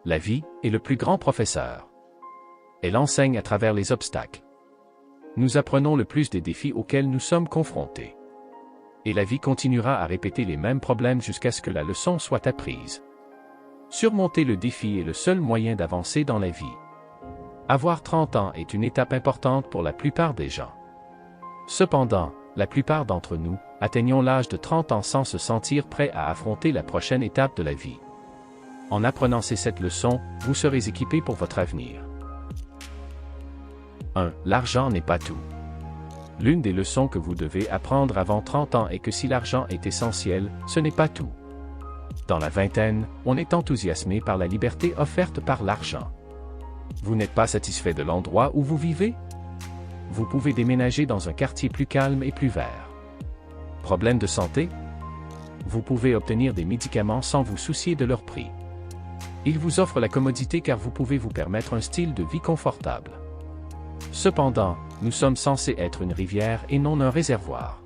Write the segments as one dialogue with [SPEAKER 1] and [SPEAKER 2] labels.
[SPEAKER 1] La vie est le plus grand professeur. Elle enseigne à travers les obstacles. Nous apprenons le plus des défis auxquels nous sommes confrontés. Et la vie continuera à répéter les mêmes problèmes jusqu'à ce que la leçon soit apprise. Surmonter le défi est le seul moyen d'avancer dans la vie. Avoir 30 ans est une étape importante pour la plupart des gens. Cependant, la plupart d'entre nous atteignons l'âge de 30 ans sans se sentir prêts à affronter la prochaine étape de la vie. En apprenant ces 7 leçons, vous serez équipé pour votre avenir. 1. L'argent n'est pas tout. L'une des leçons que vous devez apprendre avant 30 ans est que si l'argent est essentiel, ce n'est pas tout. Dans la vingtaine, on est enthousiasmé par la liberté offerte par l'argent. Vous n'êtes pas satisfait de l'endroit où vous vivez? Vous pouvez déménager dans un quartier plus calme et plus vert. Problème de santé? Vous pouvez obtenir des médicaments sans vous soucier de leur prix. Il vous offre la commodité car vous pouvez vous permettre un style de vie confortable. Cependant, nous sommes censés être une rivière et non un réservoir.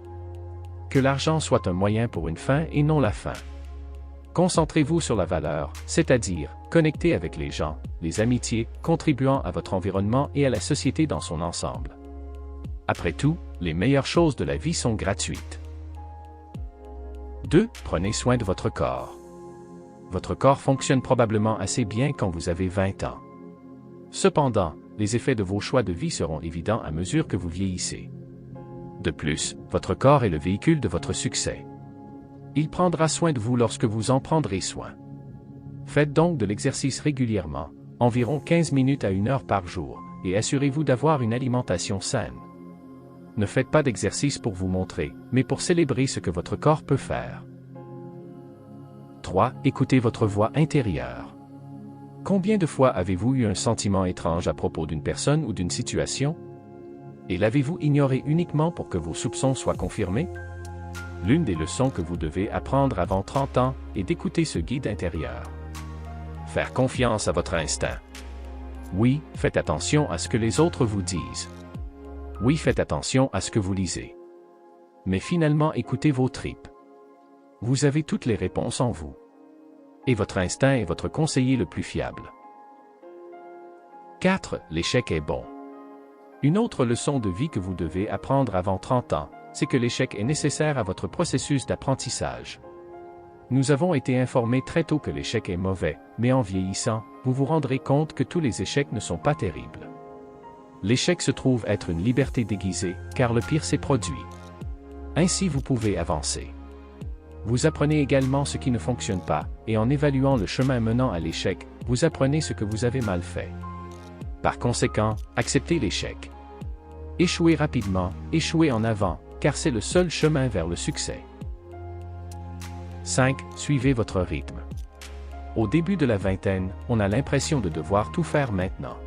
[SPEAKER 1] Que l'argent soit un moyen pour une fin et non la fin. Concentrez-vous sur la valeur, c'est-à-dire, connecter avec les gens, les amitiés, contribuant à votre environnement et à la société dans son ensemble. Après tout, les meilleures choses de la vie sont gratuites. 2. Prenez soin de votre corps. Votre corps fonctionne probablement assez bien quand vous avez 20 ans. Cependant, les effets de vos choix de vie seront évidents à mesure que vous vieillissez. De plus, votre corps est le véhicule de votre succès. Il prendra soin de vous lorsque vous en prendrez soin. Faites donc de l'exercice régulièrement, environ 15 minutes à 1 heure par jour, et assurez-vous d'avoir une alimentation saine. Ne faites pas d'exercice pour vous montrer, mais pour célébrer ce que votre corps peut faire. 3. Écoutez votre voix intérieure. Combien de fois avez-vous eu un sentiment étrange à propos d'une personne ou d'une situation? Et l'avez-vous ignoré uniquement pour que vos soupçons soient confirmés? L'une des leçons que vous devez apprendre avant 30 ans est d'écouter ce guide intérieur. Faire confiance à votre instinct. Oui, faites attention à ce que les autres vous disent. Oui, faites attention à ce que vous lisez. Mais finalement, écoutez vos tripes. Vous avez toutes les réponses en vous. Et votre instinct est votre conseiller le plus fiable. 4. L'échec est bon. Une autre leçon de vie que vous devez apprendre avant 30 ans, c'est que l'échec est nécessaire à votre processus d'apprentissage. Nous avons été informés très tôt que l'échec est mauvais, mais en vieillissant, vous vous rendrez compte que tous les échecs ne sont pas terribles. L'échec se trouve être une liberté déguisée, car le pire s'est produit. Ainsi vous pouvez avancer. Vous apprenez également ce qui ne fonctionne pas, et en évaluant le chemin menant à l'échec, vous apprenez ce que vous avez mal fait. Par conséquent, acceptez l'échec. Échouez rapidement, échouez en avant, car c'est le seul chemin vers le succès. 5. Suivez votre rythme. Au début de la vingtaine, on a l'impression de devoir tout faire maintenant.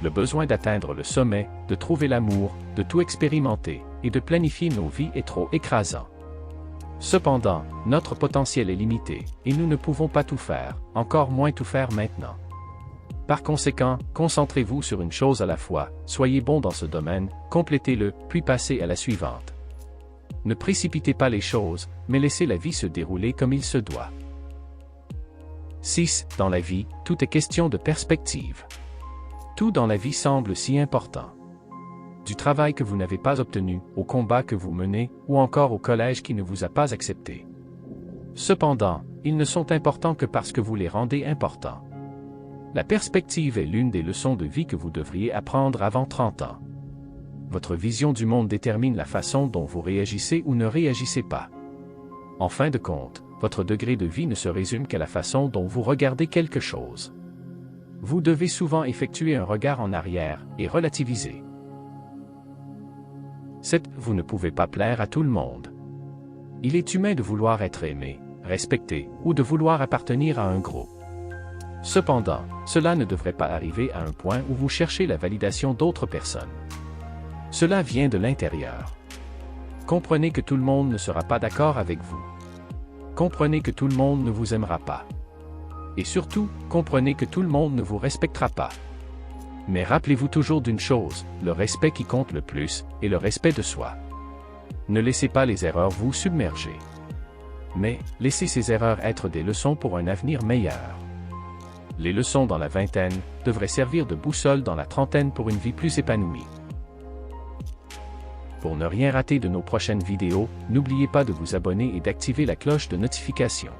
[SPEAKER 1] Le besoin d'atteindre le sommet, de trouver l'amour, de tout expérimenter, et de planifier nos vies est trop écrasant. Cependant, notre potentiel est limité, et nous ne pouvons pas tout faire, encore moins tout faire maintenant. Par conséquent, concentrez-vous sur une chose à la fois, soyez bon dans ce domaine, complétez-le, puis passez à la suivante. Ne précipitez pas les choses, mais laissez la vie se dérouler comme il se doit. 6. Dans la vie, tout est question de perspective. Tout dans la vie semble si important. Du travail que vous n'avez pas obtenu, au combat que vous menez, ou encore au collège qui ne vous a pas accepté. Cependant, ils ne sont importants que parce que vous les rendez importants. La perspective est l'une des leçons de vie que vous devriez apprendre avant 30 ans. Votre vision du monde détermine la façon dont vous réagissez ou ne réagissez pas. En fin de compte, votre degré de vie ne se résume qu'à la façon dont vous regardez quelque chose. Vous devez souvent effectuer un regard en arrière et relativiser. 7. Vous ne pouvez pas plaire à tout le monde. Il est humain de vouloir être aimé, respecté, ou de vouloir appartenir à un groupe. Cependant, cela ne devrait pas arriver à un point où vous cherchez la validation d'autres personnes. Cela vient de l'intérieur. Comprenez que tout le monde ne sera pas d'accord avec vous. Comprenez que tout le monde ne vous aimera pas. Et surtout, comprenez que tout le monde ne vous respectera pas. Mais rappelez-vous toujours d'une chose, le respect qui compte le plus, est le respect de soi. Ne laissez pas les erreurs vous submerger. Mais, laissez ces erreurs être des leçons pour un avenir meilleur. Les leçons dans la vingtaine devraient servir de boussole dans la trentaine pour une vie plus épanouie. Pour ne rien rater de nos prochaines vidéos, n'oubliez pas de vous abonner et d'activer la cloche de notification.